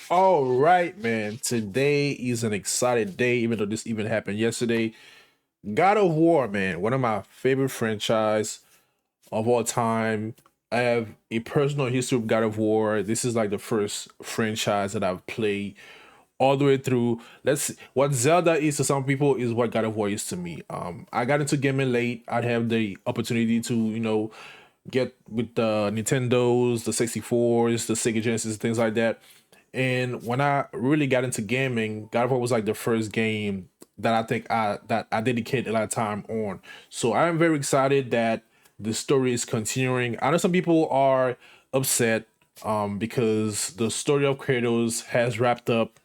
All right, man. Today is an exciting day, even though this even happened yesterday. God of War, man, one of my favorite franchise of all time. I have a personal history of God of War. This is like the first franchise that I've played all the way through. Let's see. What Zelda is to some people is what God of War is to me. I got into gaming late. I'd have the opportunity to, get with the Nintendos, the 64s, the Sega Genesis, things like that. And when I really got into gaming, God of War was like the first game that I dedicated a lot of time on. So I am very excited that the story is continuing. I know some people are upset because the story of Kratos has wrapped up,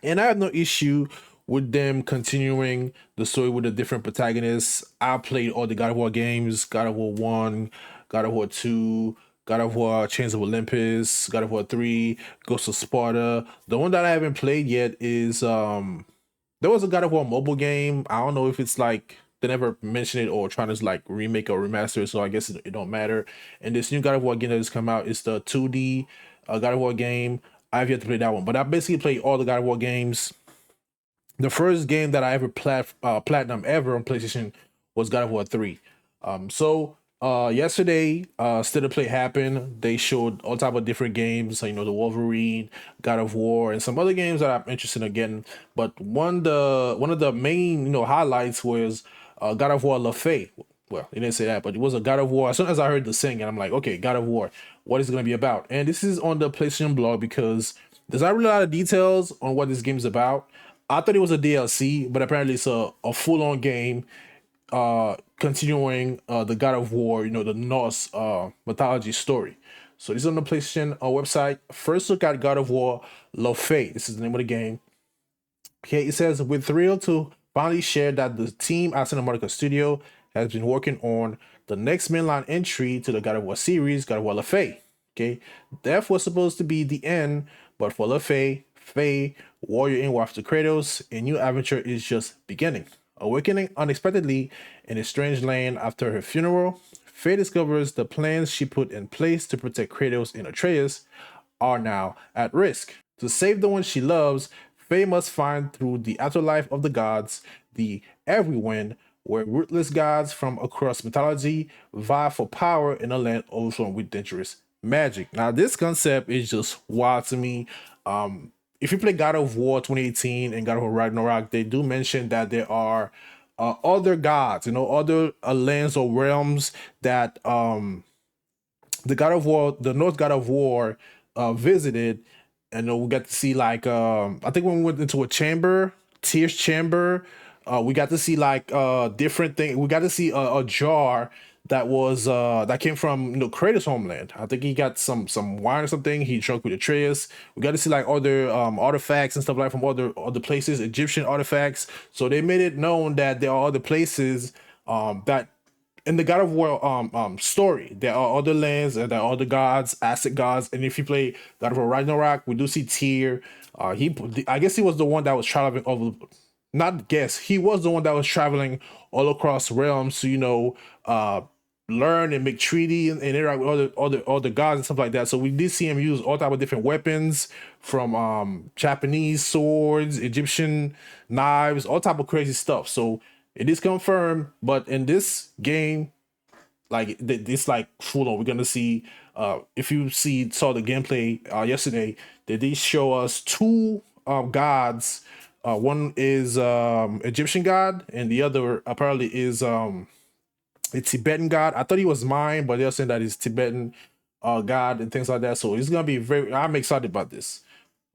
and I have no issue with them continuing the story with the different protagonists. I played all the God of War games: God of War 1, God of War 2, God of War Chains of Olympus, God of War 3, Ghost of Sparta. The one that I haven't played yet is there was a God of War mobile game. I don't know if it's like they never mention it or trying to like remake or remaster it, so I guess it don't matter. And this new God of War game that has come out is the 2D God of War game. I've yet to play that one, but I basically played all the God of War games. The first game that I ever platinum ever on PlayStation was God of War 3. Yesterday, State of Play happened. They showed all type of different games, the Wolverine, God of War, and some other games that I'm interested in getting. But one of the main highlights was God of War La Fate. Well, they didn't say that, but it was a God of War. As soon as I heard the singing, I'm like, okay, God of War. What is it going to be about? And this is on the PlayStation blog because there's not really a lot of details on what this game is about. I thought it was a DLC, but apparently it's a full on game continuing the God of War, the Norse mythology story. So this is on the PlayStation website. First look at God of War La Fate. This is the name of the game. Okay, it says, we're thrilled to finally share that the team at Santa Monica Studio has been working on the next mainline entry to the God of War series, God of War La Fate. Okay, Death was supposed to be the end, but for La Fate, Faye, warrior in War after Kratos, a new adventure is just beginning. Awakening unexpectedly in a strange land after her funeral, Faye discovers the plans she put in place to protect Kratos and Atreus are now at risk. To save the one she loves, Faye must find through the afterlife of the gods, the Everywind, where ruthless gods from across mythology vie for power in a land overflowing with dangerous magic. Now, this concept is just wild to me. If you play God of War 2018 and God of War Ragnarok, they do mention that there are other gods, other lands or realms that the God of War, the North God of War, visited, and we got to see like I think when we went into a chamber, Tyr's chamber, we got to see like different things. We got to see a jar that was that came from Kratos' homeland. I think he got some wine or something. He drunk with Atreus. We got to see like other artifacts and stuff like from other places, Egyptian artifacts. So they made it known that there are other places that in the God of War story, there are other lands and there are other gods, asset gods. And if you play God of War Ragnarok, we do see Tyr. I guess he was the one that was traveling over. Not guess, he was the one that was traveling all across realms to learn and make treaty and interact with other gods and stuff like that. So we did see him use all type of different weapons from Japanese swords, Egyptian knives, all type of crazy stuff. So it is confirmed, but in this game, like this, like full on, we're gonna see. If you saw the gameplay yesterday, they did show us two gods. One is Egyptian god, and the other apparently is a Tibetan god. I thought he was mine, but they're saying that he's Tibetan god and things like that. So it's gonna be very. I'm excited about this.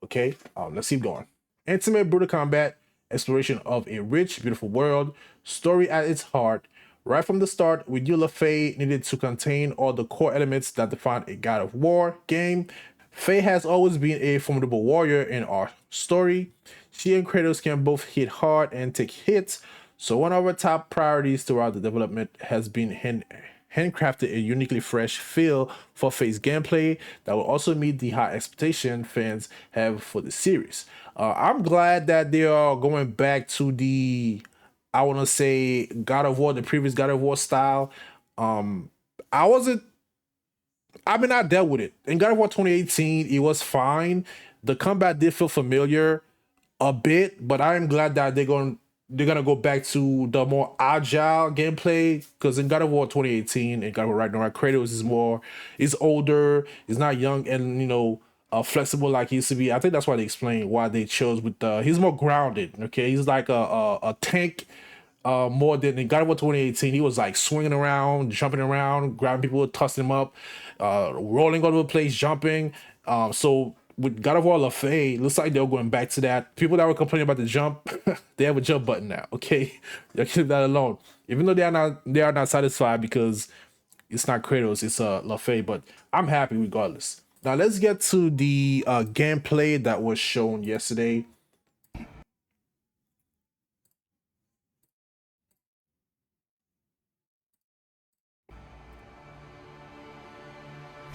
Okay, let's keep going. Intimate, brutal combat, exploration of a rich, beautiful world, story at its heart. Right from the start, Regula Faye needed to contain all the core elements that define a God of War game. Faye has always been a formidable warrior in our story. She and Kratos can both hit hard and take hits, so one of our top priorities throughout the development has been handcrafted a uniquely fresh feel for Faye's gameplay that will also meet the high expectation fans have for the series. I'm glad that they are going back to the, I want to say, God of War, the previous God of War style. I wasn't I mean, I dealt with it. In God of War 2018, it was fine. The combat did feel familiar a bit, but I am glad that they're gonna go back to the more agile gameplay. Because in God of War 2018 and God of War Ragnarok, Kratos is older, is not young, and flexible like he used to be. I think that's why they explain why they chose with he's more grounded. Okay, he's like a tank. More than in God of War 2018, he was like swinging around, jumping around, grabbing people, tossing them up, rolling all over the place, jumping. So with God of War LaFay, looks like they're going back to that. People that were complaining about the jump, they have a jump button now. Okay, you leave that alone. Even though they are not satisfied because it's not Kratos, it's LaFay. But I'm happy regardless. Now let's get to the gameplay that was shown yesterday.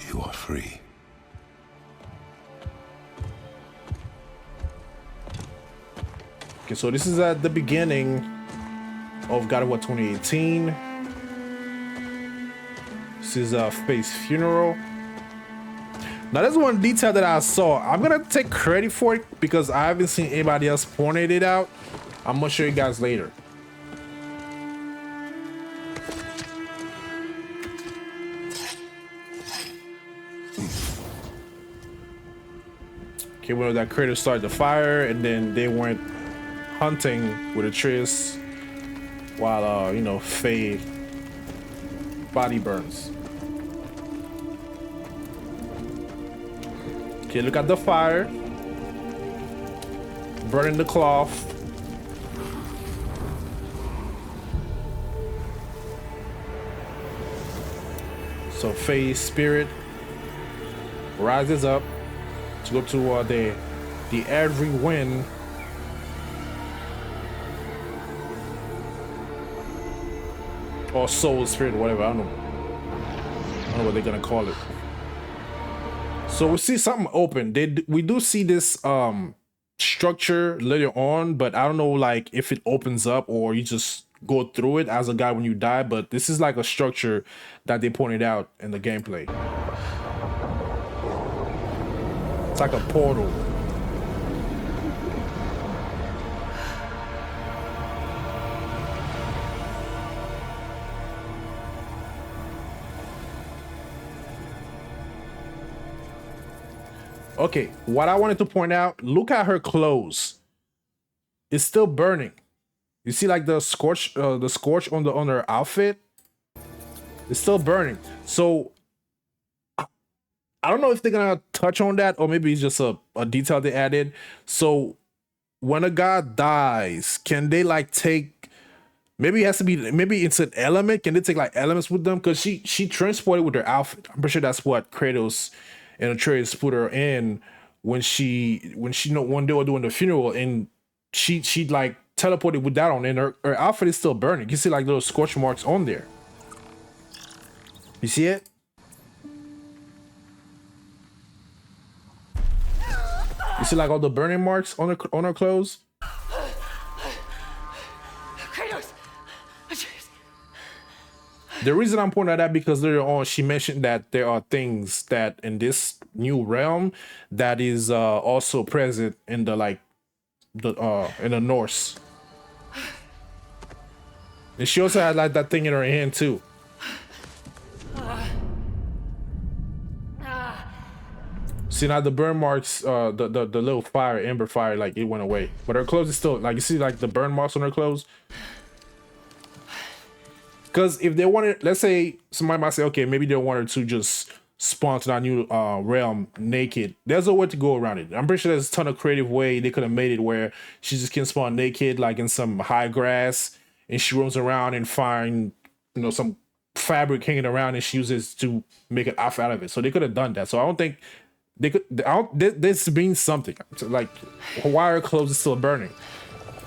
You are free. Okay, so this is at the beginning of God of War 2018. This is Faye's funeral. Now, there's one detail that I saw. I'm gonna take credit for it because I haven't seen anybody else pointed it out. I'm gonna show you guys later. Okay, well, that Kratos started the fire, and then they went hunting with Atreus while Faye body burns. Okay, look at the fire burning the cloth. So Faye's spirit rises up to go to the every wind. Or soul spirit, whatever. I don't know what they're gonna call it. So we see something open. We do see this structure later on, but I don't know like if it opens up or you just go through it as a guy when you die. But this is like a structure that they pointed out in the gameplay. It's like a portal. Okay, what I wanted to point out, look at her clothes. It's still burning. You see like the scorch on her outfit? It's still burning. So I don't know if they're gonna touch on that or maybe it's just a detail they added. So when a god dies, can they like take maybe it has to be maybe it's an element? Can they take like elements with them? Because she transported with her outfit. I'm pretty sure that's what Kratos and Atreus put her in when when they were doing the funeral, and she like teleported with that on, and her outfit is still burning. You see like little scorch marks on there. You see it? You see like all the burning marks on her clothes? Kratos! The reason I'm pointing at that because later on she mentioned that there are things that in this new realm that is also present in the in the Norse. And she also had like that thing in her hand too. See now the burn marks, the little fire, ember fire, like it went away. But her clothes is still like you see like the burn marks on her clothes. Because if they wanted, let's say somebody might say, okay, maybe they wanted to just spawn to that new realm naked. There's a way to go around it. I'm pretty sure there's a ton of creative way they could have made it where she just can spawn naked, like in some high grass, and she roams around and find, some fabric hanging around, and she uses to make an outfit out of it. So they could have done that. So I don't think they could. This means something. Like why her clothes is still burning?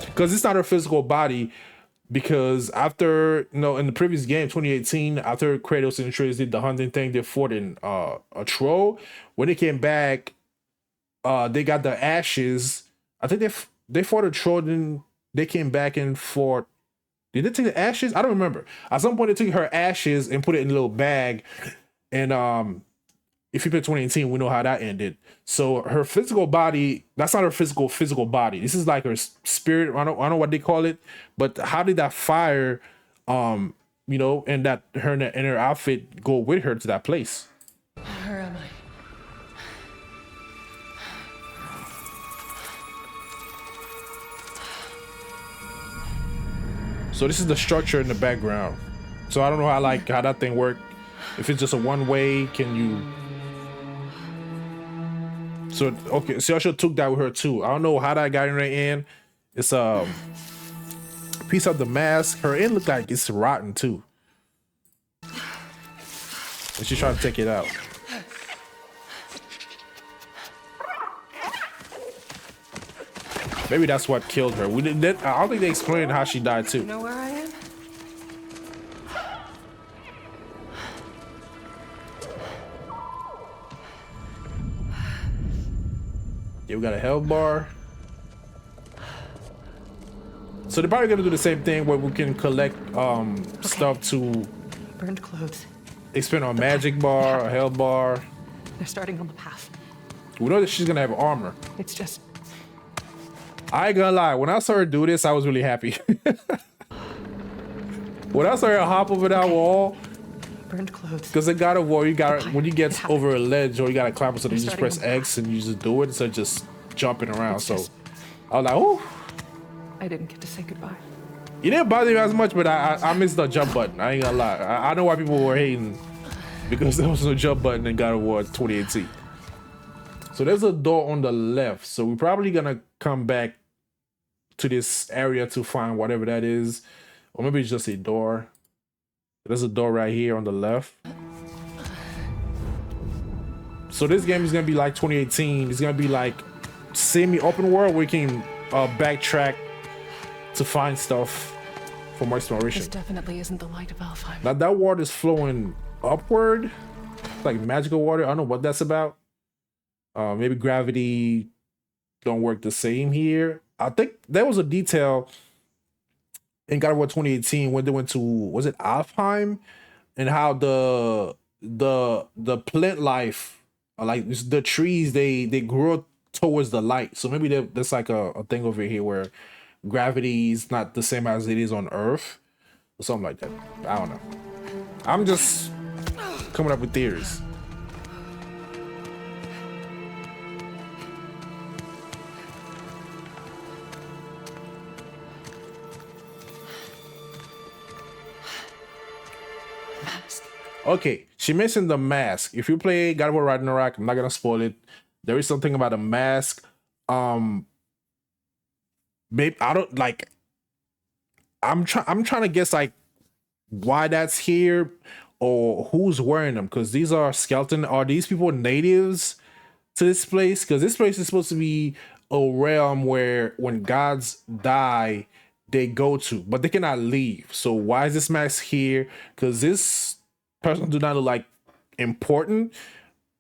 Because it's not her physical body. Because after, in the previous game, 2018, after Kratos and Atreus did the hunting thing, they fought in a troll. When they came back, they got the ashes. I think they fought a troll, then they came back and fought. Did they take the ashes? I don't remember. At some point, they took her ashes and put it in a little bag, and if you play 2018, we know how that ended. So her physical body, that's not her physical body. This is like her spirit. I don't know what they call it, but how did that fire, you know, and that her and her outfit go with her to that place? Where am I? So this is the structure in the background. So I don't know how that thing worked. If it's just a one way, can you? So okay, so I should took that with her too. I don't know how that got in her end. It's a piece of the mask. Her end look like it's rotten too. And she's trying to take it out. Maybe that's what killed her. We didn't. I don't think they explained how she died too. You know where I am? Yeah, we got a health bar. So they're probably gonna do the same thing where we can collect stuff to Burned clothes. expand on magic bar, a health bar. They're starting on the path. We know that she's gonna have armor. It's just I ain't gonna lie, when I saw her do this, I was really happy. When I saw her hop over that wall, burned clothes. because in God of War, you got when you get happened. over a ledge or you gotta climb something, you just starting press on the X and you just do it instead of just jumping around. It's So just- I was like, oh, I didn't get to say goodbye. it didn't bother me as much, but I missed the jump button. I ain't gonna lie. I know why people were hating because there was no jump button in God of War 2018. So there's a door on the left. So we're probably gonna come back to this area to find whatever that is. Or maybe it's just a door. There's a door right here on the left. So this game is gonna be like 2018. It's gonna be like semi-open world where you can backtrack to find stuff for more exploration. This definitely isn't the light of Alfheim. Now that water is flowing upward, like magical water. I don't know what that's about. Maybe gravity don't work the same here. I think there was a detail in God of War 2018 when they went to, was it Alfheim, and how the plant life, like the trees, they grow towards the light. So maybe there's like a thing over here where gravity is not the same as it is on Earth, or something like that. I don't know. I'm just coming up with theories. Mask. Okay, she mentioned the mask. If you play God of War Ragnarok, I'm not gonna spoil it. There is something about a mask. Maybe I don't like. I'm trying to guess like why that's here or who's wearing them, because these are skeleton. Are these people natives to this place? Because this place is supposed to be a realm where when gods die, they go to, but they cannot leave. So why is this mask here? Because this person do not look like important.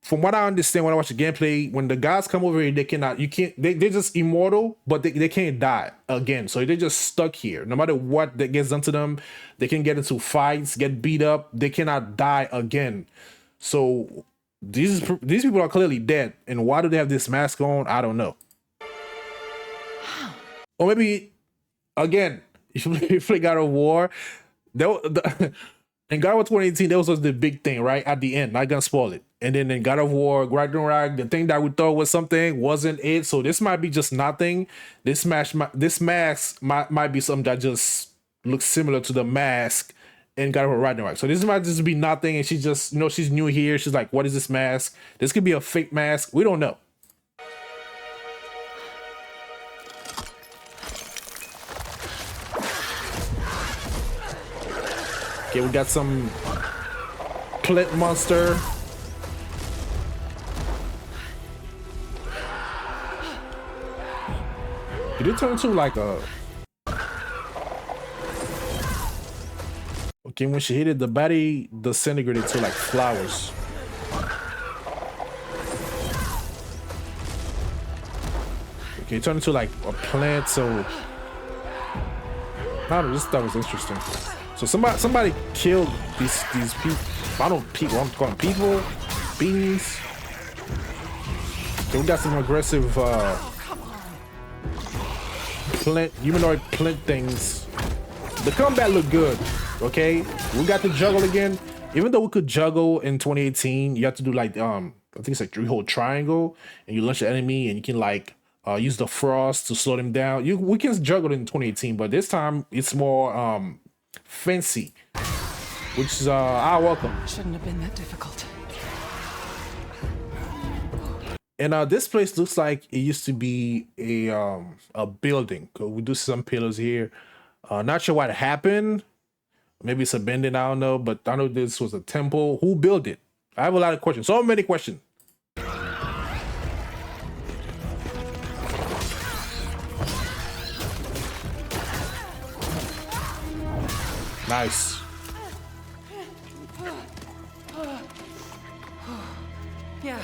From what I understand when I watch the gameplay, when the gods come over here, they cannot, you can't, they're just immortal, but they can't die again. So they're just stuck here. No matter what that gets done to them, they can get into fights, get beat up, they cannot die again. So these people are clearly dead. And why do they have this mask on? I don't know. Or maybe, again, if you play God of War, in God of War 2018, that was the big thing, right? At the end, not gonna spoil it. And then in God of War Ragnarok, the thing that we thought was something wasn't it. So this might be just nothing. This mask might be something that just looks similar to the mask in God of War Ragnarok. So this might just be nothing, and she just, she's new here. She's like, what is this mask? This could be a fake mask. We don't know. Okay, we got some plant monster. Did it turn into like a... Okay, when she hit it, the body disintegrated to like flowers. Okay, it turned into like a plant, so... I don't know, this stuff was interesting. So somebody killed these people. I don't people. I'm calling people beans. So we got some aggressive humanoid plant things. The combat looked good. Okay, we got to juggle again. Even though we could juggle in 2018, you have to do like I think it's like 3-hole triangle, and you launch the enemy, and you can like use the frost to slow them down. We can juggle in 2018, but this time it's more fancy, which is I welcome. Shouldn't have been that difficult. And this place looks like it used to be a building. We do see some pillars here. Not sure what happened. Maybe it's abandoned, I don't know, but I know this was a temple. Who built it? I have a lot of questions. So many questions. Nice. Yeah.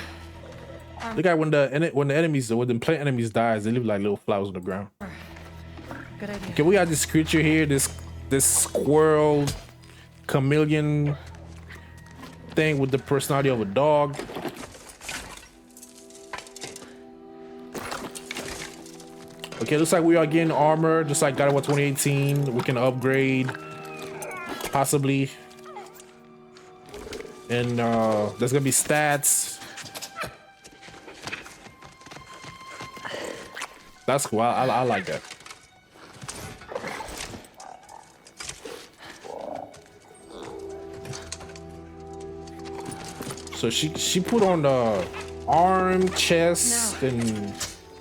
Look at when the plant enemies dies, they leave like little flowers on the ground. Good idea. Okay, we got this creature here, this squirrel chameleon thing with the personality of a dog. Okay, looks like we are getting armor, just like God of War 2018. We can upgrade, possibly. And there's gonna be stats. That's cool. I like that. So she put on the arm, chest, and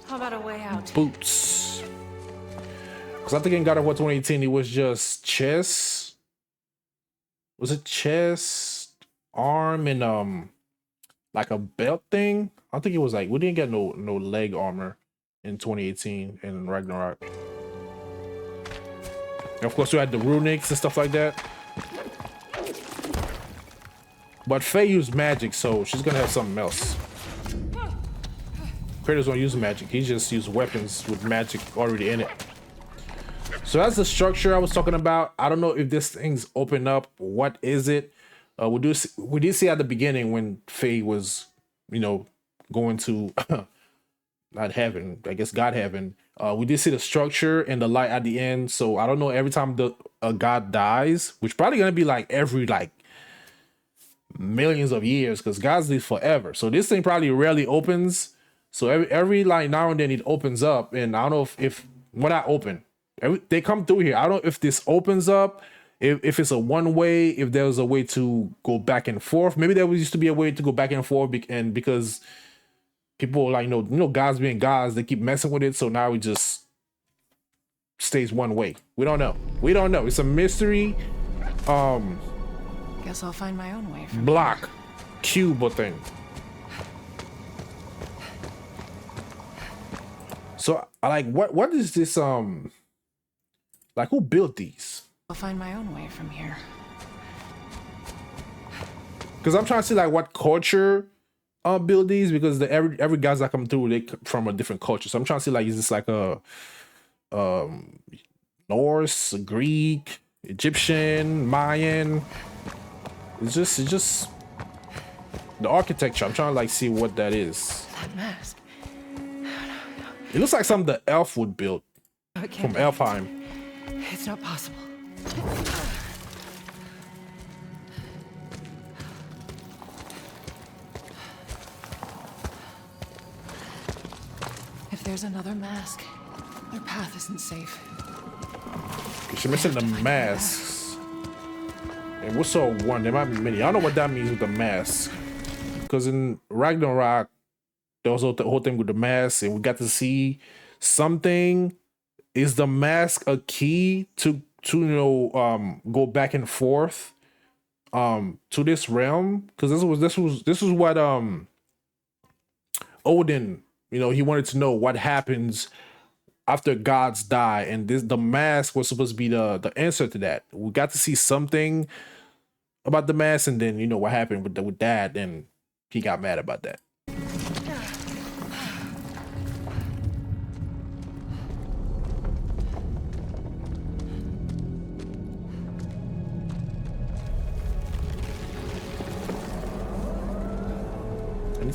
How about a way out? boots. Because I think in God of War 2018 it was just chest. Was it chest, arm, and like a belt thing? I think it was like we didn't get no leg armor in 2018 in Ragnarok. And of course we had the runics and stuff like that. But Faye used magic, so she's gonna have something else. Kratos don't use magic, he just used weapons with magic already in it. So that's the structure I was talking about. I don't know if this thing's open up. What is it? We did see at the beginning when Faye was, you know, going to not heaven, I guess God heaven. We did see the structure and the light at the end. So I don't know, every time a god dies, which probably gonna be like every like millions of years, because gods live forever. So this thing probably rarely opens. So every like now and then it opens up, and I don't know if when I open, they come through here. I don't know if this opens up, if it's a one way, if there's a way to go back and forth. Maybe there used to be a way to go back and forth, and because people like you know gods being gods, they keep messing with it. So now it just stays one way. We don't know. We don't know. It's a mystery. Guess I'll find my own way from Block cube thing. So I like what is this like who built these? I'll find my own way from here. Because I'm trying to see like what culture build these, because every guys that come through, they come from a different culture. So I'm trying to see like, is this like a Norse, Greek, Egyptian, Mayan? It's just the architecture. I'm trying to like see what that is. That mask. It looks like something the elf would build No, it can't from be. Elfheim. It's not possible. If there's another mask, their path isn't safe. She's missing the masks. And we saw one. There might be many. I don't know what that means with the mask. Because in Ragnarok, there was the whole thing with the mask, and we got to see something. Is the mask a key to you know go back and forth to this realm? Because this was what Odin, you know, he wanted to know what happens after gods die, and the mask was supposed to be the answer to that. We got to see something about the mask, and then you know what happened with that, and he got mad about that.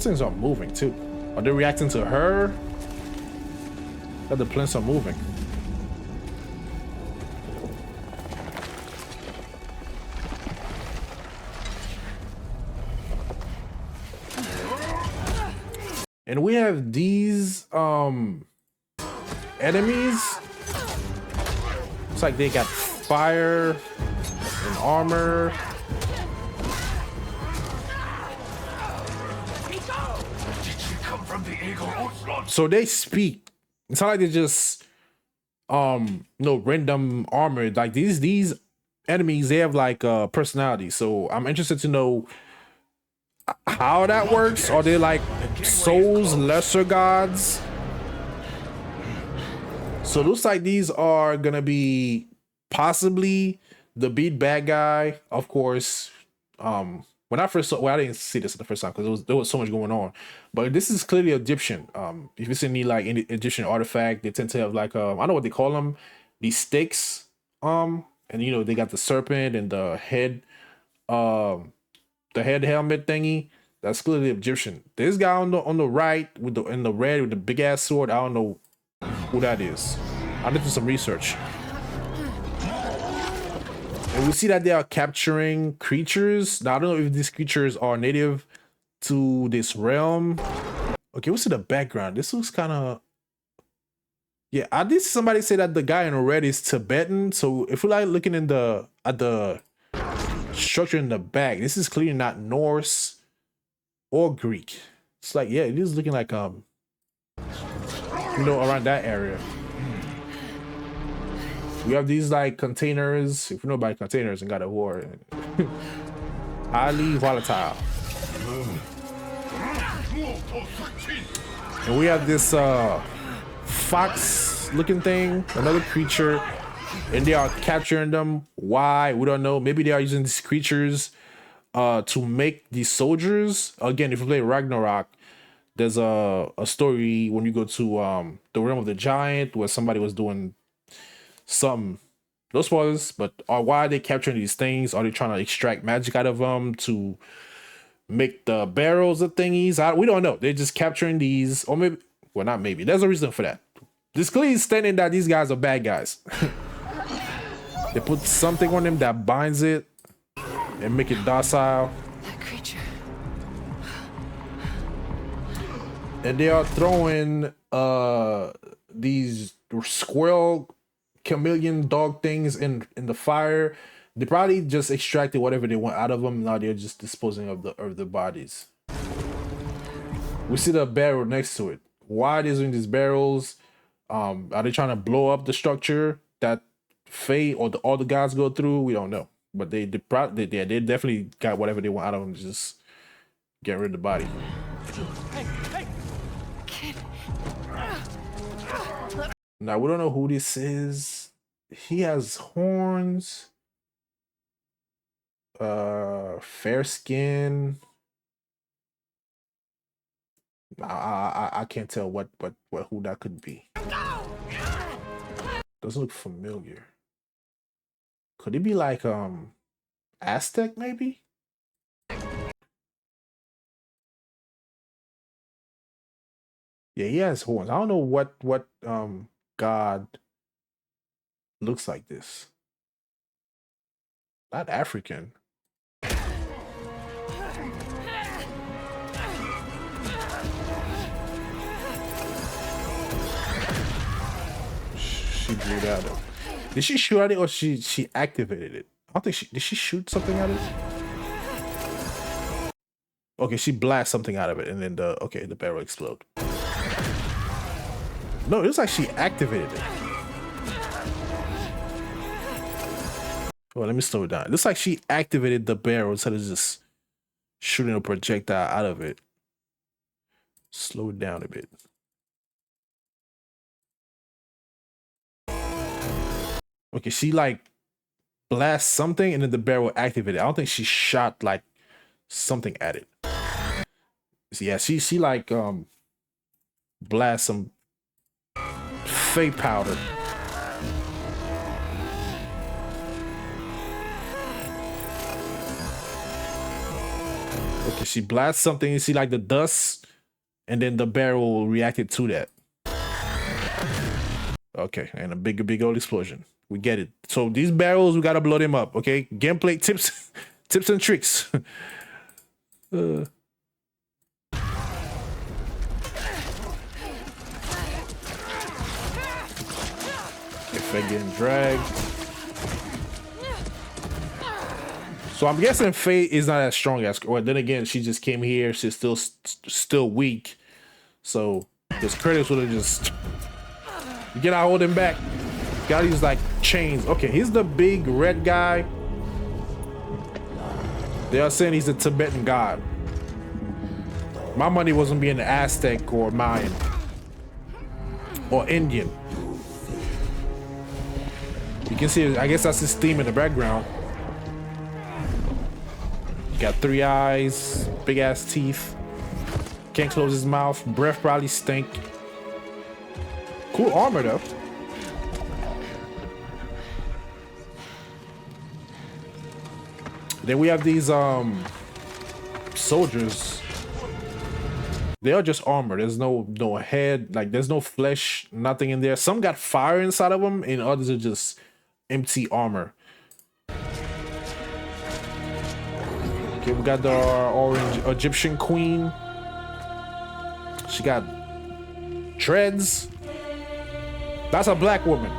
These things are moving too. Are they reacting to her? That the plants are moving. And we have these enemies. It's like they got fire and armor. So they speak. It's not like they just no random armor. Like these enemies, they have like personality. So I'm interested to know how that works. Are they like souls, lesser gods? So it looks like these are gonna be possibly the big bad guy. Of course, when I first saw, well, I didn't see this the first time because there was so much going on. But this is clearly Egyptian. If you see any like any Egyptian artifact, they tend to have like I know what they call them, these sticks. And you know they got the serpent and the head helmet thingy. That's clearly Egyptian. This guy on the right with the in the red with the big ass sword, I don't know who that is. I did some research. And we see that they are capturing creatures. Now I don't know if these creatures are native to this realm. Okay, we see the background. This looks kind of, yeah. I did somebody say that the guy in red is Tibetan. So if we like looking in at the structure in the back, this is clearly not Norse or Greek. It's like, yeah, it is looking like you know, around that area. We have these like containers. If you know about containers in God of War, highly volatile. And we have this fox looking thing, another creature, and they are capturing them. Why? We don't know. Maybe they are using these creatures to make these soldiers. Again, if you play Ragnarok, there's a story when you go to the realm of the giant where somebody was doing some, no spoilers, but why are they capturing these things? Are they trying to extract magic out of them to make the barrels of thingies? We don't know. They're just capturing these, or maybe, well, not maybe. There's a reason for that. This clearly is stating that these guys are bad guys. They put something on them that binds it and make it docile. That creature. And they are throwing these squirrel chameleon dog things in the fire. They probably just extracted whatever they want out of them. Now they're just disposing of the bodies. We see the barrel next to it. Why are they using these barrels? Are they trying to blow up the structure that Faye or all the gods go through? We don't know. But they definitely got whatever they want out of them to just get rid of the body. Kid. Now we don't know who this is. He has horns. Fair skin. I can't tell what who that could be. Doesn't look familiar. Could it be like Aztec maybe? Yeah, he has horns. I don't know what god looks like this. Not African. She blew that up. Did she shoot at it or she activated it? I don't think did she shoot something at it? Okay, she blasts something out of it and then the barrel explode. No, it looks like she activated it. Well, let me slow it down. It looks like she activated the barrel instead of just shooting a projectile out of it. Slow it down a bit. Okay, she like blasts something and then the barrel activated. I don't think she shot like something at it. So yeah, she like blast some fake powder. Okay, she blasts something. You see like the dust, and then the barrel reacted to that. Okay, and a big old explosion. We get it. So these barrels, we gotta blow them up. Okay, gameplay tips, tips and tricks. If they're getting dragged. So I'm guessing Faye is not as strong as. Well, then again, she just came here. She's still weak. So his critics would have just. You gotta hold him back. Gotta use like chains. Okay, he's the big red guy. They are saying he's a Tibetan god. My money wasn't being the Aztec or Mayan or Indian. You can see, I guess that's his theme in the background. Got 3 eyes, big ass teeth. Can't close his mouth. Breath probably stink. Cool armor though. Then we have these soldiers. They are just armor. There's no head, like there's no flesh, nothing in there. Some got fire inside of them, and others are just empty armor. Okay, we got the orange Egyptian queen. She got dreads. That's a black woman.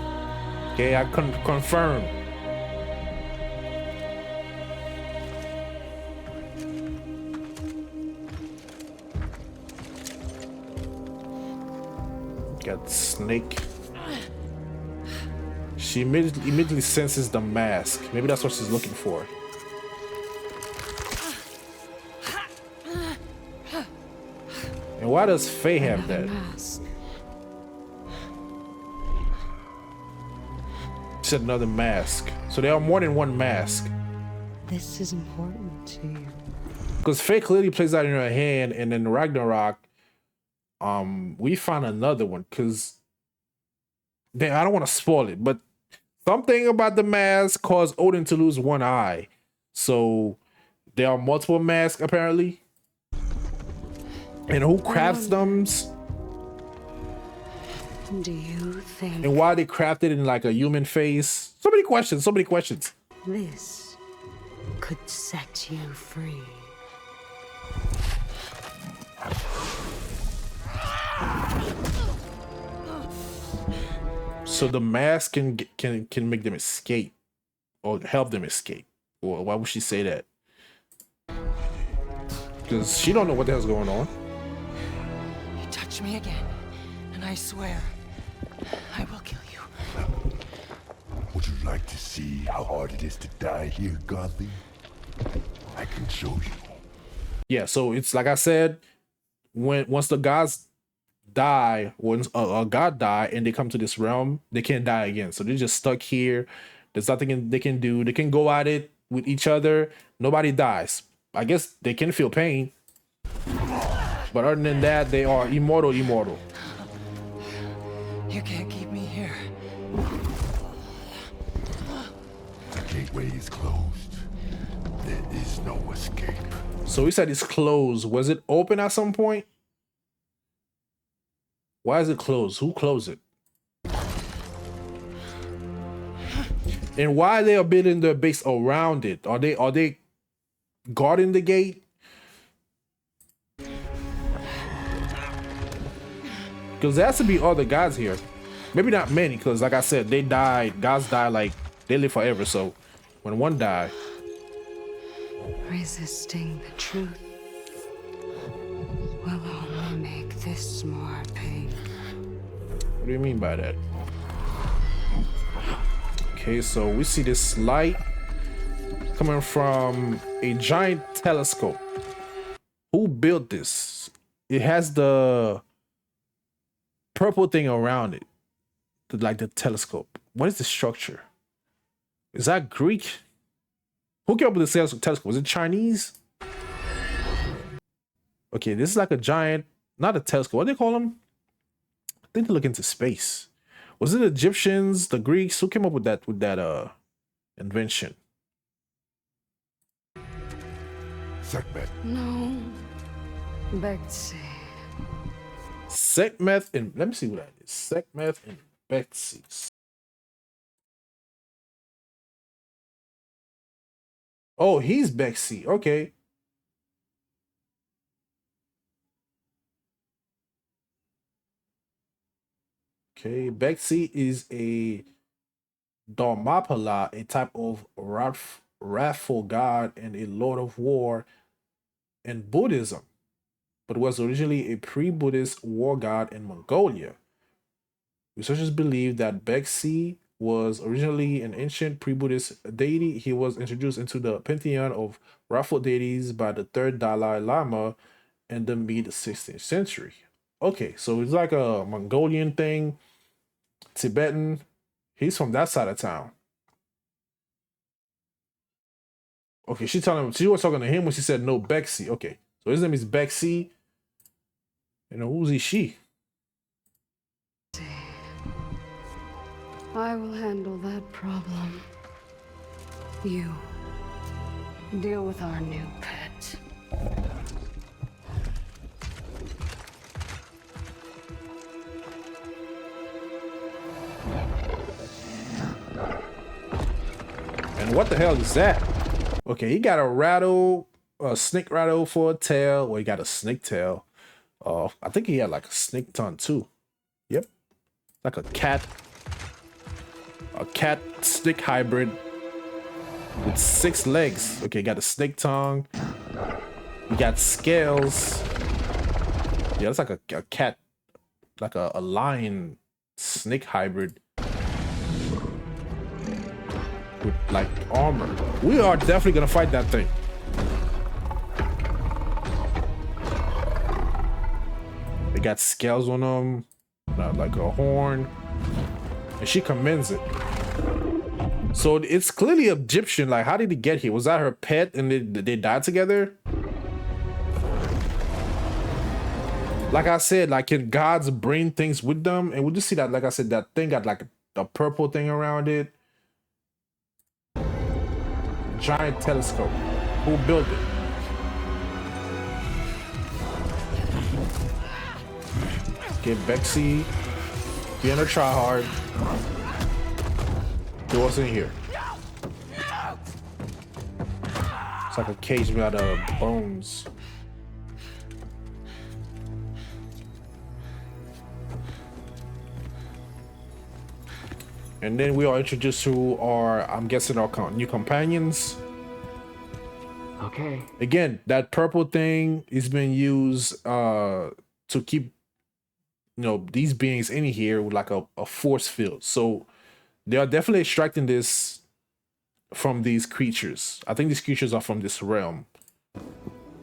Okay, I can confirm. Got Snake. She immediately senses the mask. Maybe that's what she's looking for. And why does Faye have that? Mask. She said another mask. So there are more than one mask. This is important to you. Because Faye clearly plays that in her hand, and then Ragnarok, we found another one. Because I don't want to spoil it, but something about the mask caused Odin to lose one eye. So there are multiple masks apparently. And who crafts them? Do you think And why they crafted in like a human face? So many questions, so many questions. this could set you free? So the mask can make them escape or help them escape. Or why would she say that? Because she don't know what the hell's going on. You touch me again, and I swear I will kill you. Would you like to see how hard it is to die here, Godly? I can show you. Yeah, so it's like I said, once the gods die, once a god die and they come to this realm, they can't die again. So they're just stuck here. There's nothing they can do. They can go at it with each other. Nobody dies. I guess they can feel pain. But other than that, they are immortal. You can't keep me here. The gateway is closed. There is no escape. So we said it's closed. Was it open at some point? Why is it closed? Who closed it? And why they are building their base around it? Are they guarding the gate? Because there has to be other gods here. Maybe not many, because like I said, they died. Gods die like they live forever. So when one died, Resisting the truth will only make this more painful. what do you mean by that? Okay, so we see this light coming from a giant telescope. Who built this? It has the purple thing around it, like the telescope. What is the structure? Is that Greek? Who came up with the telescope? Was it Chinese? Okay, this is like a giant, not a telescope. What do they call them? I think they look into space. Was it Egyptians, the Greeks? Who came up with that invention? Sekhmet. No. Betsy. Sekhmet and let me see what that is. Sekhmet and Betsy. Oh, he's Betsy. Okay. Okay, Betsy is a Dharmapala, a type of wrathful god and a lord of war in Buddhism, but was originally a pre-Buddhist war god in Mongolia. Researchers believe that Betsy was originally an ancient pre-Buddhist deity. He was introduced into the pantheon of wrathful deities by the third Dalai Lama in the mid-16th century. Okay, so it's like a Mongolian thing, Tibetan. He's from that side of town. Okay, she was talking to him when she said no Betsy. Okay, so his name is Betsy. You know, who's she? I will handle that problem. You deal with our new pet. And what the hell is that? Okay, he got a snake rattle for a tail. Well, he got a snake tail. I think he had like a snake tongue too. Yep, like a cat stick hybrid with 6 legs. Okay, got a snake tongue. He got scales. Yeah, it's like a cat, like a lion snake hybrid with like armor. We are definitely gonna fight that thing. They got scales on them, like a horn, and she commends it. So it's clearly Egyptian. Like, how did he get here? Was that her pet and they died together? Like I said, like, can gods bring things with them? And we just see that, like I said, that thing got like a purple thing around it. Giant telescope. Who built it? Okay, Betsy, being a tryhard. What's in here? It's like a cage made out of bones. And then we are introduced to our, I'm guessing, our new companions. Okay. Again, that purple thing is being used to keep, these beings in here with like a force field. So they are definitely extracting this from these creatures. I think these creatures are from this realm.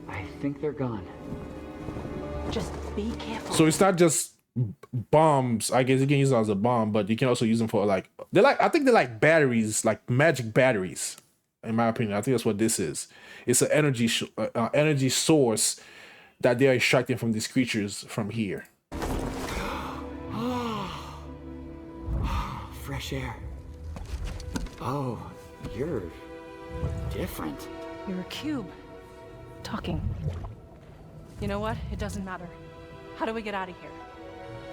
I think they're gone. Just be careful. So it's not just bombs. I guess you can use them as a bomb, but you can also use them for I think they're like batteries, like magic batteries. In my opinion, I think that's what this is. It's an energy source that they are extracting from these creatures from here. Fresh air. Oh, you're different. You're a cube. Talking. You know what? It doesn't matter. How do we get out of here?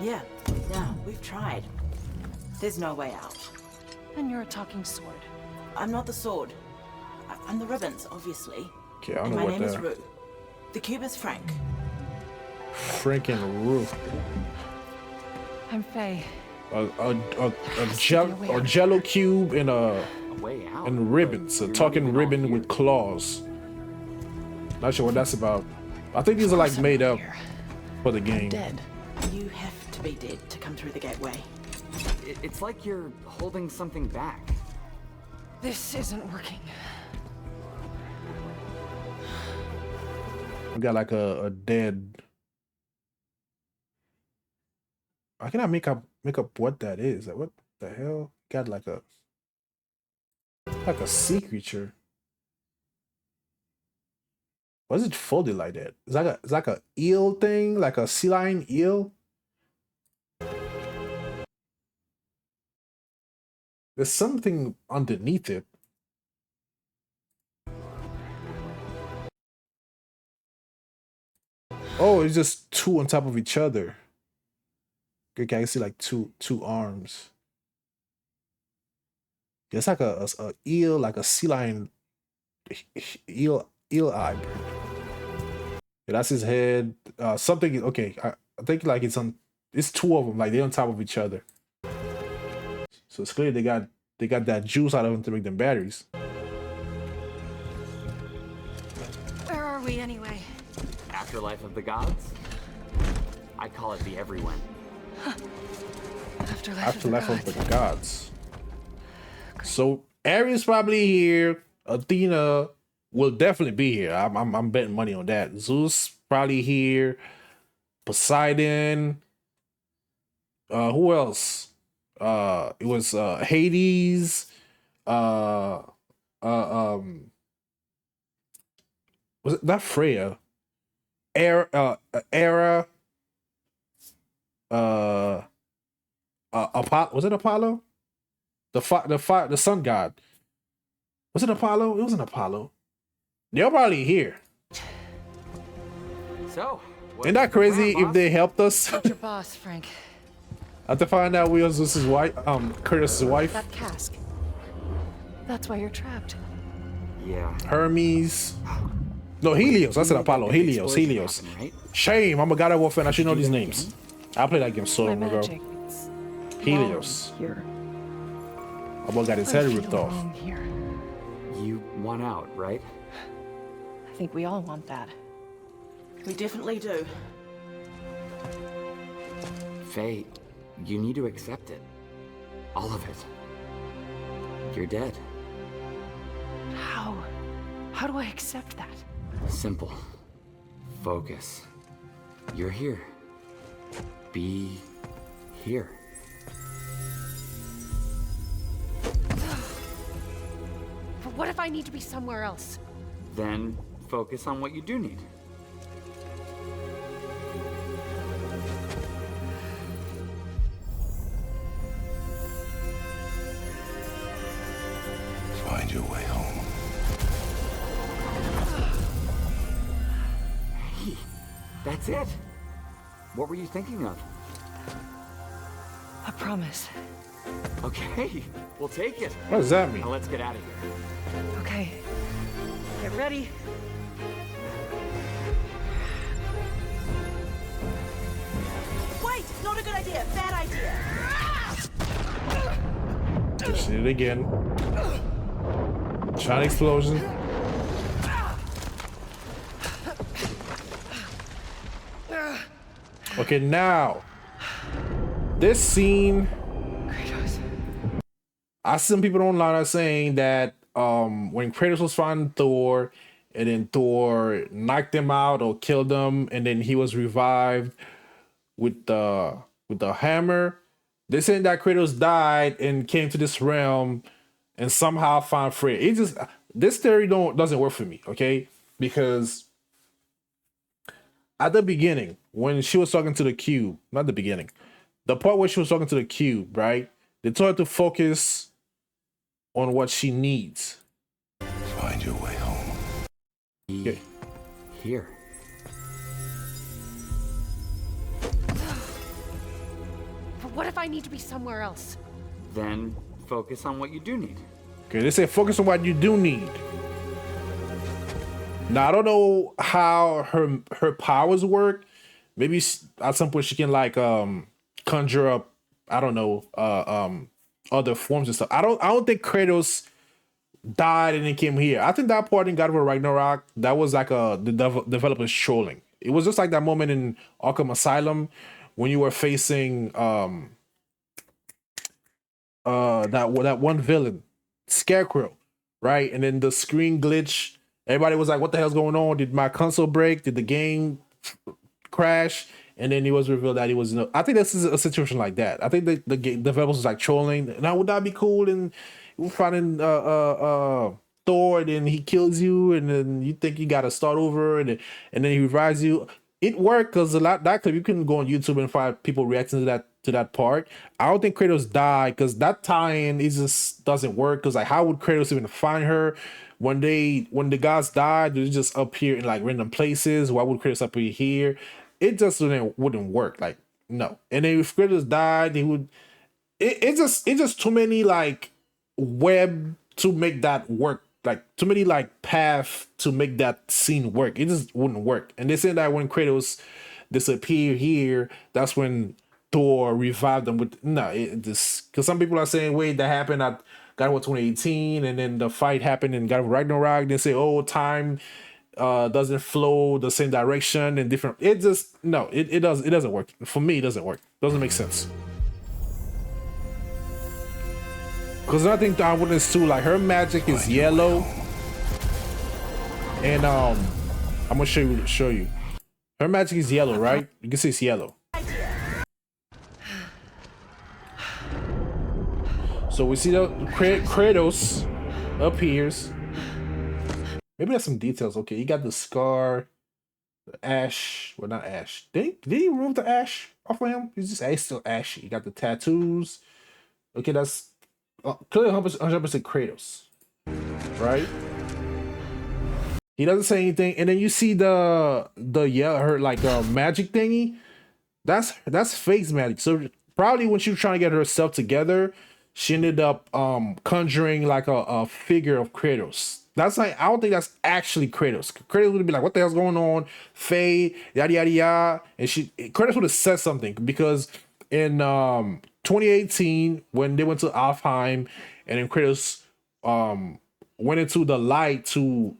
Yeah, we've tried. There's no way out. And you're a talking sword. I'm not the sword. I'm the ribbons, obviously. Okay, I don't And know my what name is that. Rue. The cube is Frank. Frank and Rue. I'm Faye. A jello cube and A way out. and ribbons. A You're talking not even ribbon all with here. claws. Not sure what that's about. I think these are like made up Here. for the game. Dead. You have to be dead to come through the gateway. It's like you're holding something back. This isn't working. We got like a dead. I cannot make up what that is. Like, what the hell? Got like a sea creature. Why is it folded like that? It's like a eel thing, like a sea lion eel. There's something underneath it. Oh, it's just two on top of each other. Okay, I can see like two arms. It's like a eel, like a sea lion eel eye. Yeah, that's his head. Something. Okay, I think like it's on. It's two of them, like they're on top of each other. So it's clear they got that juice out of them to make them batteries. Where are we anyway? Afterlife of the gods? I call it the everyone. Afterlife of the gods. So Ares probably here. Athena will definitely be here. I'm betting money on that. Zeus probably here. Poseidon. Who else? It was Hades. Was it not Freya? Era. Apollo. Was it Apollo? The sun god. Was it Apollo? It wasn't Apollo. They're probably here. So, Ain't that crazy if they helped us? Your boss, Frank. I have to find out we was his wife, Curtis's wife. That cask. That's why you're trapped. Yeah. Hermes. No, Helios. I said Apollo. Helios. Helios. Happened, right? Shame. I'm a God of War fan. I should know these names. I played that game so My long ago. magic. It's Helios. wrong here. My boy got his I head feel ripped off. wrong here. You want out, right? I think we all want that. We definitely do. Faye, you need to accept it. All of it. You're dead. How? How do I accept that? Simple. Focus. You're here. Be here. But what if I need to be somewhere else? Then focus on what you do need. Find your way home. Hey, that's it. What were you thinking of? A promise. Okay, we'll take it. What does that mean? Now let's get out of here. Okay. Get ready. Wait! Not a good idea. Bad idea. Just did it again. Giant explosion. Okay, now this scene. Kratos. I see some people online are saying that when Kratos was fighting Thor, and then Thor knocked him out or killed him, and then he was revived with the hammer. They're saying that Kratos died and came to this realm and somehow found Freya. It just this theory doesn't work for me, okay? Because at the beginning, when she was talking to the cube, not the beginning, the part where she was talking to the cube, right? They told her to focus on what she needs. Find your way home. Be Okay. here. But what if I need to be somewhere else? Then focus on what you do need. Okay, they say focus on what you do need. Now I don't know how her powers work. Maybe at some point she can like conjure up, I don't know, other forms and stuff. I don't think Kratos died and then came here. I think that part in God of War Ragnarok, that was like the developers trolling. It was just like that moment in Arkham Asylum when you were facing that one villain, Scarecrow, right? And then the screen glitch. Everybody was like, "What the hell's going on? Did my console break? Did the game crash?" And then it was revealed that it was. I think this is a situation like that. I think the game developers was like trolling. Now would that be cool? And we're finding Thor, and then he kills you, and then you think you got to start over, and then he revives you. It worked because that clip you can go on YouTube and find people reacting to that part. I don't think Kratos died because that tie-in just doesn't work. Because like, how would Kratos even find her when the gods died, they just appear in like random places. Why would Kratos appear here? It just wouldn't work. Like, no. And then if Kratos died, they would. It's just too many like web to make that work. Like too many like path to make that scene work. It just wouldn't work. And they say that when Kratos disappear here, that's when Thor revived them with it just because some people are saying, wait, that happened at God of War 2018, and then the fight happened in God of Ragnarok. They say, oh, time doesn't flow the same direction and different. It just it doesn't work. For me, it doesn't work. Doesn't make sense. Because I think Dawn Witness 2, like her magic is yellow. And I'm gonna show you. Her magic is yellow, right? You can see it's yellow. So we see the Kratos appears. Maybe that's some details. Okay, you got the scar, the ash. Well, not ash. Did he remove the ash off of him? He's still ashy. You got the tattoos. Okay, that's clearly 100% Kratos, right? He doesn't say anything, and then you see her like magic thingy. That's face magic. So probably when she was trying to get herself together, she ended up conjuring like a figure of Kratos. That's like, I don't think that's actually Kratos. Kratos would be like, what the hell's going on? Faye, yada yada yada. And Kratos would have said something, because in 2018, when they went to Alfheim, and then Kratos went into the light to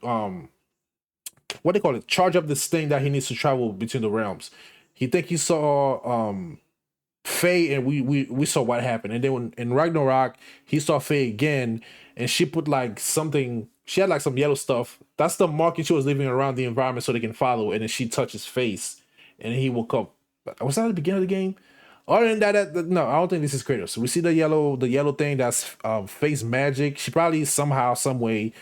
what they call it, charge up this thing that he needs to travel between the realms. He saw Faye, and we saw what happened. And then when in Ragnarok, he saw Faye again, and she put like something. She had like some yellow stuff. That's the marking she was leaving around the environment so they can follow. And then she touched his face, and he woke up. Was that at the beginning of the game? Other than that, no, I don't think this is Kratos. We see the yellow thing. That's face magic. She probably somehow, some way,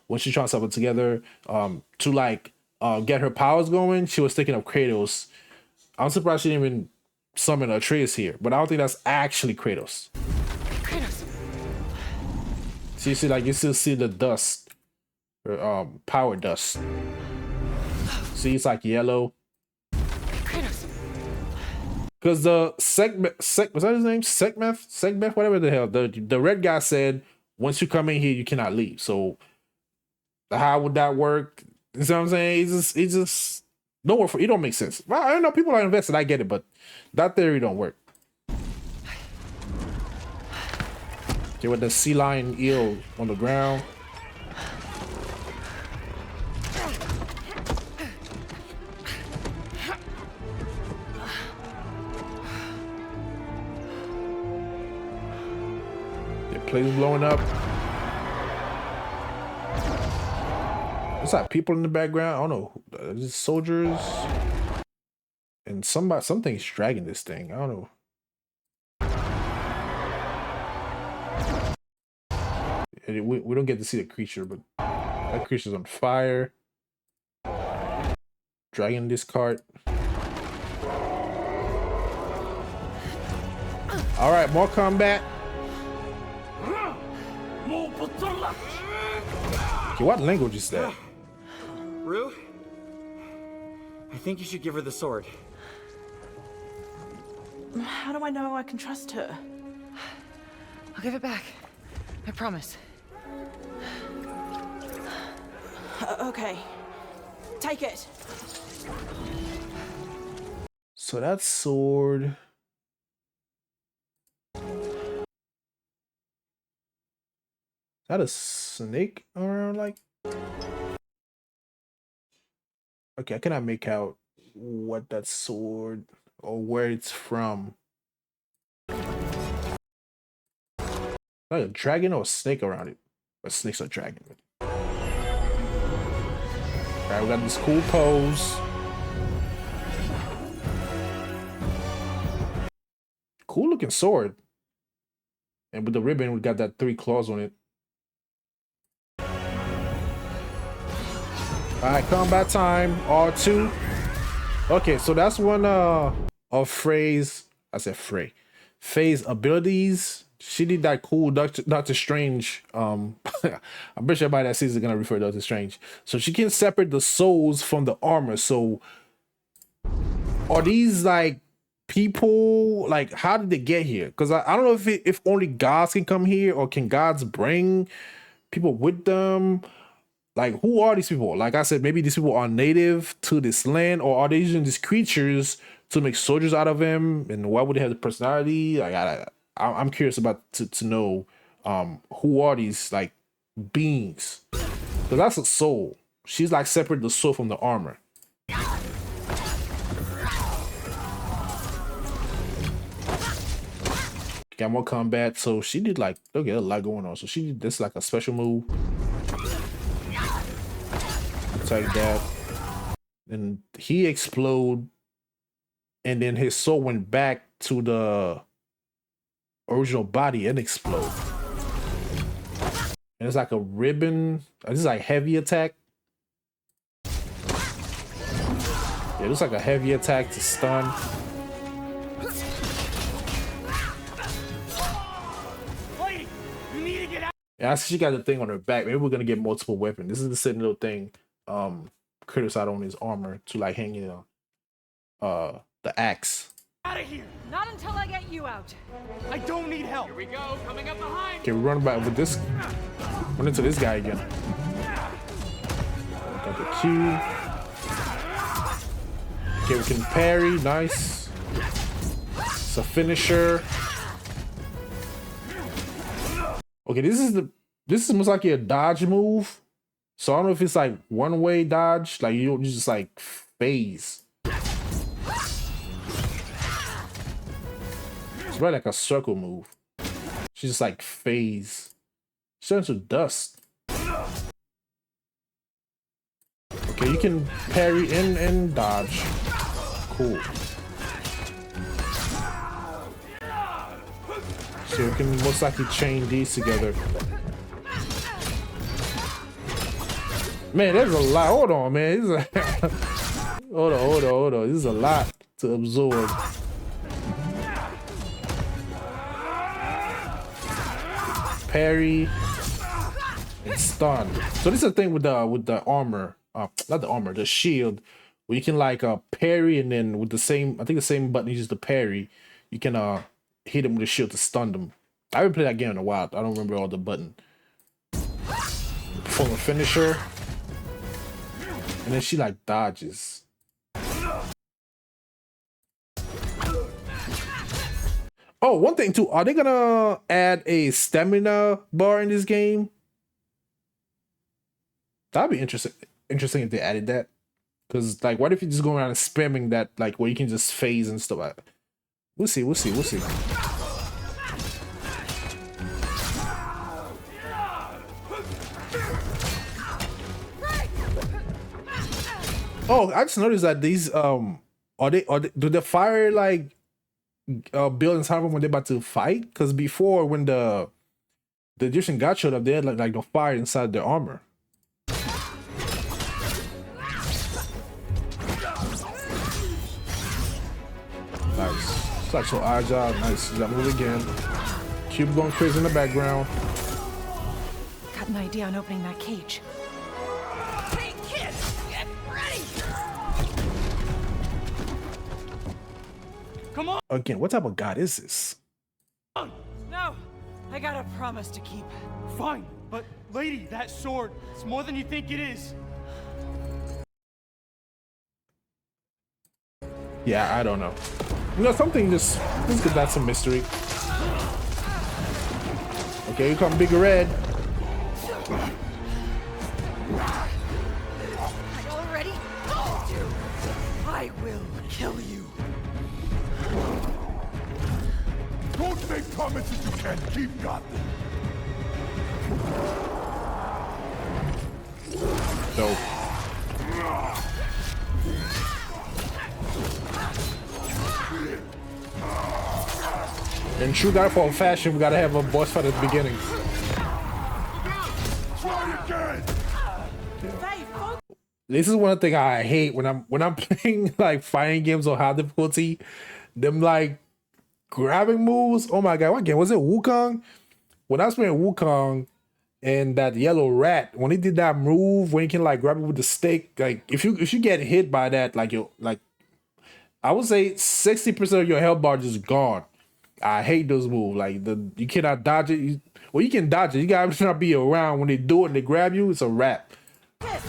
when she trying to put together to like get her powers going, she was thinking of Kratos. I'm surprised she didn't even summon Atreus here, but I don't think that's actually Kratos. Kratos. So you see, like, you still see the dust, or power dust. See, it's like yellow. Kratos. Because the was that his name? Sekhmet, whatever the hell. The red guy said, once you come in here, you cannot leave. So how would that work? You know what I'm saying? It's just don't work for it. Don't make sense. Well, I don't know. People are invested. I get it, but that theory don't work. Okay, with the sea lion eel on the ground. The place blowing up. What's that? People in the background? I don't know. Just soldiers. And something's dragging this thing. I don't know. We don't get to see the creature, but that creature's on fire. Dragging this cart. All right, more combat. Okay, what language is that? Rue? I think you should give her the sword. How do I know I can trust her? I'll give it back. I promise. Okay. Take it. So that sword. Is that a snake around, like? Okay, I cannot make out what that sword or where it's from. Like a dragon or a snake around it. But snakes are dragon. Alright, we got this cool pose. Cool looking sword. And with the ribbon, we got that 3 claws on it. Alright, combat time. R2. Okay, so that's one of Faye's abilities She did that cool Doctor Strange. I'm pretty sure everybody that sees it gonna refer to Doctor Strange. So she can separate the souls from the armor. So are these like people? Like, how did they get here? Because I don't know if only gods can come here, or can gods bring people with them? Like, who are these people? Like I said, maybe these people are native to this land, or are they using these creatures to make soldiers out of them? And why would they have the personality? Like, I'm curious about to know who are these like beings? Because that's a soul. She's like separate the soul from the armor. Got more combat, so she did like, okay, a lot going on. So she did this like a special move. Like that. And he explode, and then his soul went back to the original body and explode. And it's like a ribbon. This is like heavy attack. Yeah, it looks like a heavy attack to stun. Yeah, I see she got the thing on her back. Maybe we're gonna get multiple weapons. This is the Sentinel thing. Kratos out on his armor to like hanging on the axe. Out of here! Not until I get you out. I don't need help. Here we go, coming up behind. Okay, we run back with this. Run into this guy again. Got the Q. Okay, we can parry. Nice. It's a finisher. Okay, this is most likely a dodge move. So I don't know if it's like one-way dodge, like you just like phase. It's probably like a circle move. She's just like phase. She turns to dust. Okay, you can parry and dodge. Cool. So you can most likely chain these together. Man, there's a lot. Hold on, man. Hold on. This is a lot to absorb. Parry and stun. So this is the thing with the armor. Not the armor, the shield. Where you can like parry, and then with the same, I think the same button uses the parry, you can hit them with the shield to stun them. I haven't played that game in a while. I don't remember all the button. Perform a finisher. And then she like dodges. Oh, one thing too. Are they gonna add a stamina bar in this game? That'd be interesting. Interesting if they added that. Cause like, what if you just go around and spamming that, like where you can just phase and stuff like that? We'll see. Oh, I just noticed that these do the fire like build inside of them when they're about to fight? Because before, when the Egyptian god showed up, they had like the fire inside their armor. Nice. It's like so agile. Nice. That move again. Cube going crazy in the background. Got an idea on opening that cage. Hey, kid, get ready! Come on! Again, what type of god is this? No, I got a promise to keep. Fine, but lady, that sword, it's more than you think it is. Yeah, I don't know. You know, something just, let's get that some mystery. Okay, here come Big Red. Are y'all ready? I will kill you. Don't make promises you can't keep, Gotham. Dope. In true Godfall fashion, we gotta have a boss fight at the beginning. Try again. This is one thing I hate when I'm playing like fighting games on high difficulty. Them like grabbing moves. Oh my god, what game was it? Wukong? When I was playing Wukong and that yellow rat, when he did that move, when he can like grab it with the stick, like if you get hit by that, like I would say 60% of your health bar just gone. I hate those moves. Like you cannot dodge it. You can dodge it. You gotta not be around when they do it and they grab you. It's a wrap. Fire!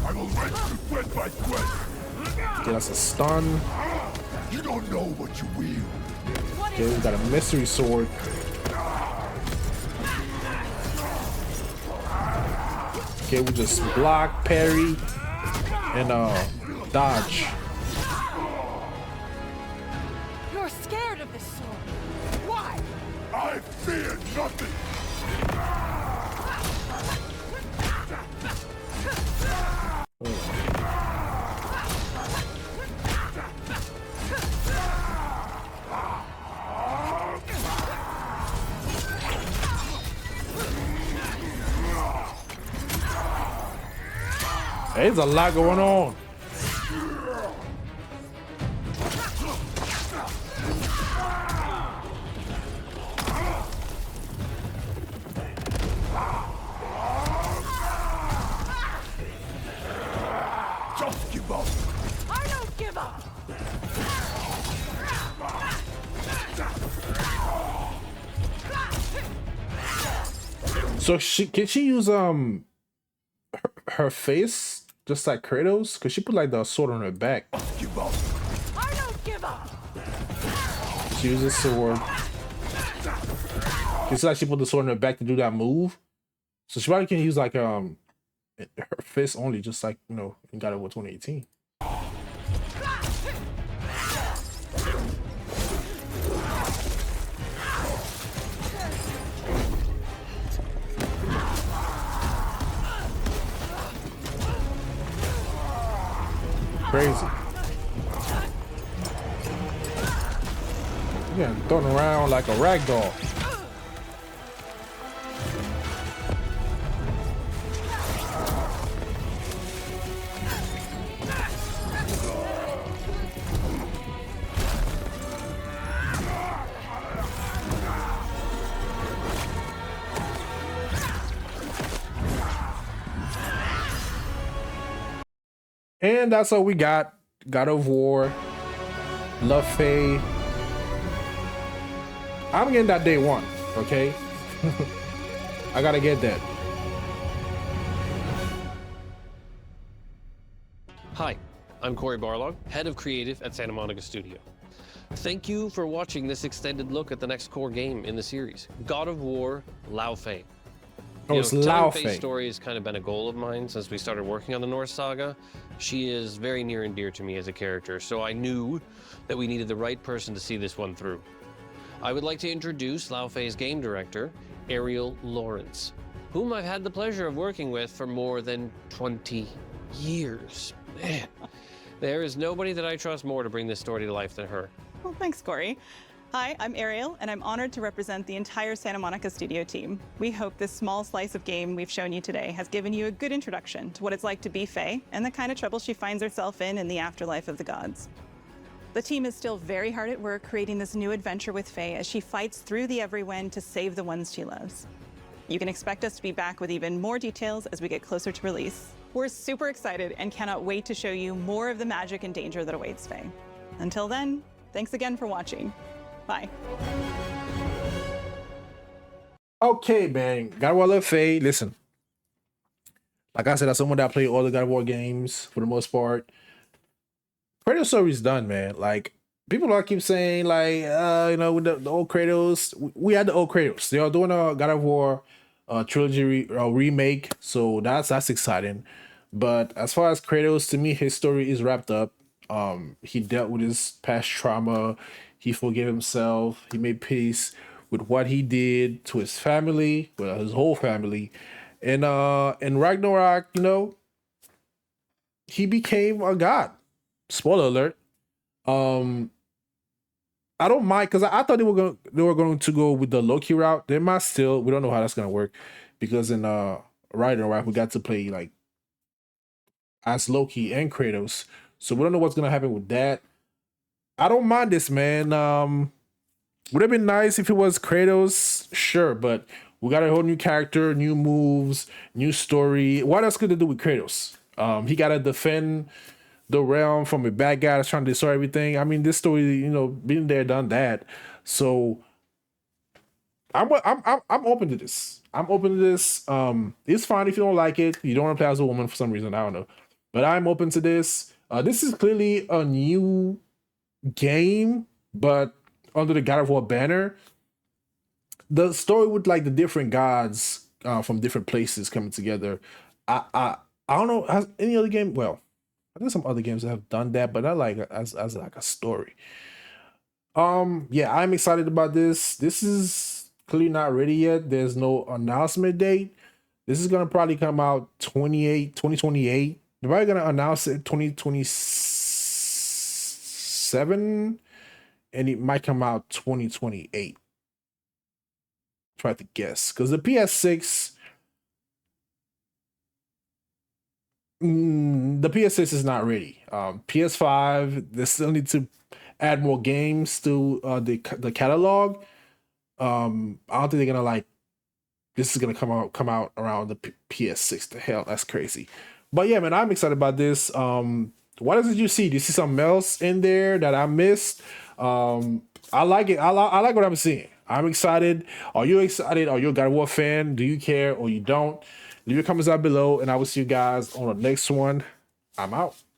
I will wrench you sweat by sweat. Okay, that's a stun. You don't know what you wield. Okay, we got a mystery sword. Okay, we just block, parry, and dodge. You're scared of this sword. Why? I fear nothing. There's a lot going on. Just give up. I don't give up. So can she use her face just like Kratos? Cause she put like the sword on her back. Just give up. I don't give up. She uses sword. It's like she put the sword on her back to do that move. So she probably can use like her fist only, just like in God of War 2018. Crazy. You're getting thrown around like a rag doll. And that's all we got. God of War, Love Faye. I'm getting that day one, okay? I gotta get that. Hi, I'm Corey Barlog, head of creative at Santa Monica Studio. Thank you for watching this extended look at the next core game in the series, God of War, Lao Fei. Oh, it's telling Lao Faye's Fei. story has kind of been a goal of mine since we started working on the Norse saga. She is very near and dear to me as a character, so I knew that we needed the right person to see this one through. I would like to introduce Lao Fei's game director, Ariel Lawrence, whom I've had the pleasure of working with for more than 20 years. Man, there is nobody that I trust more to bring this story to life than her. Well, thanks, Corey. Hi, I'm Ariel, and I'm honored to represent the entire Santa Monica studio team. We hope this small slice of game we've shown you today has given you a good introduction to what it's like to be Faye and the kind of trouble she finds herself in the afterlife of the gods. The team is still very hard at work creating this new adventure with Faye as she fights through the Everywind to save the ones she loves. You can expect us to be back with even more details as we get closer to release. We're super excited and cannot wait to show you more of the magic and danger that awaits Faye. Until then, thanks again for watching. Bye. Okay, man. God of War Love Faye. Listen. Like I said, as someone that played all the God of War games for the most part, Kratos story's done, man. Like, people all keep saying, like, with the old Kratos, we had the old Kratos. They are doing a God of War trilogy remake, so that's exciting. But as far as Kratos, to me, his story is wrapped up. He dealt with his past trauma. He forgave himself. He made peace with what he did to his family, well, his whole family. And in Ragnarok, he became a god. Spoiler alert. I don't mind, because I thought they were going to go with the Loki route. They might still. We don't know how that's gonna work, because in Ragnarok we got to play like as Loki and Kratos, so we don't know what's gonna happen with that. I don't mind this, man. Would have been nice if it was Kratos, sure, but we got a whole new character, new moves, new story. What else could they do with Kratos? He gotta defend the realm from a bad guy that's trying to destroy everything. I mean, this story, you know, been there, done that. So I'm open to this. I'm open to this. It's fine if you don't like it. You don't want to play as a woman for some reason. I don't know, but I'm open to this. This is clearly a new game, but under the God of War banner. The story with like the different gods from different places coming together. I don't know, has any other game, well, I think some other games that have done that, but not like as like a story. Yeah, I'm excited about this. This is clearly not ready yet. There's no announcement date. This is gonna probably come out 2028. They're probably gonna announce it 2027, and it might come out 2028. Try to guess, because the PS6, the PS6 is not ready. PS5, they still need to add more games to the catalog. I don't think they're gonna like. This is gonna come out around the PS6. The hell, that's crazy. But yeah, man, I'm excited about this. What else did you see? Do you see something else in there that I missed? I like it. I like what I'm seeing. I'm excited. Are you excited? Are you a God of War fan? Do you care or you don't? Leave your comments down below, and I will see you guys on the next one. I'm out.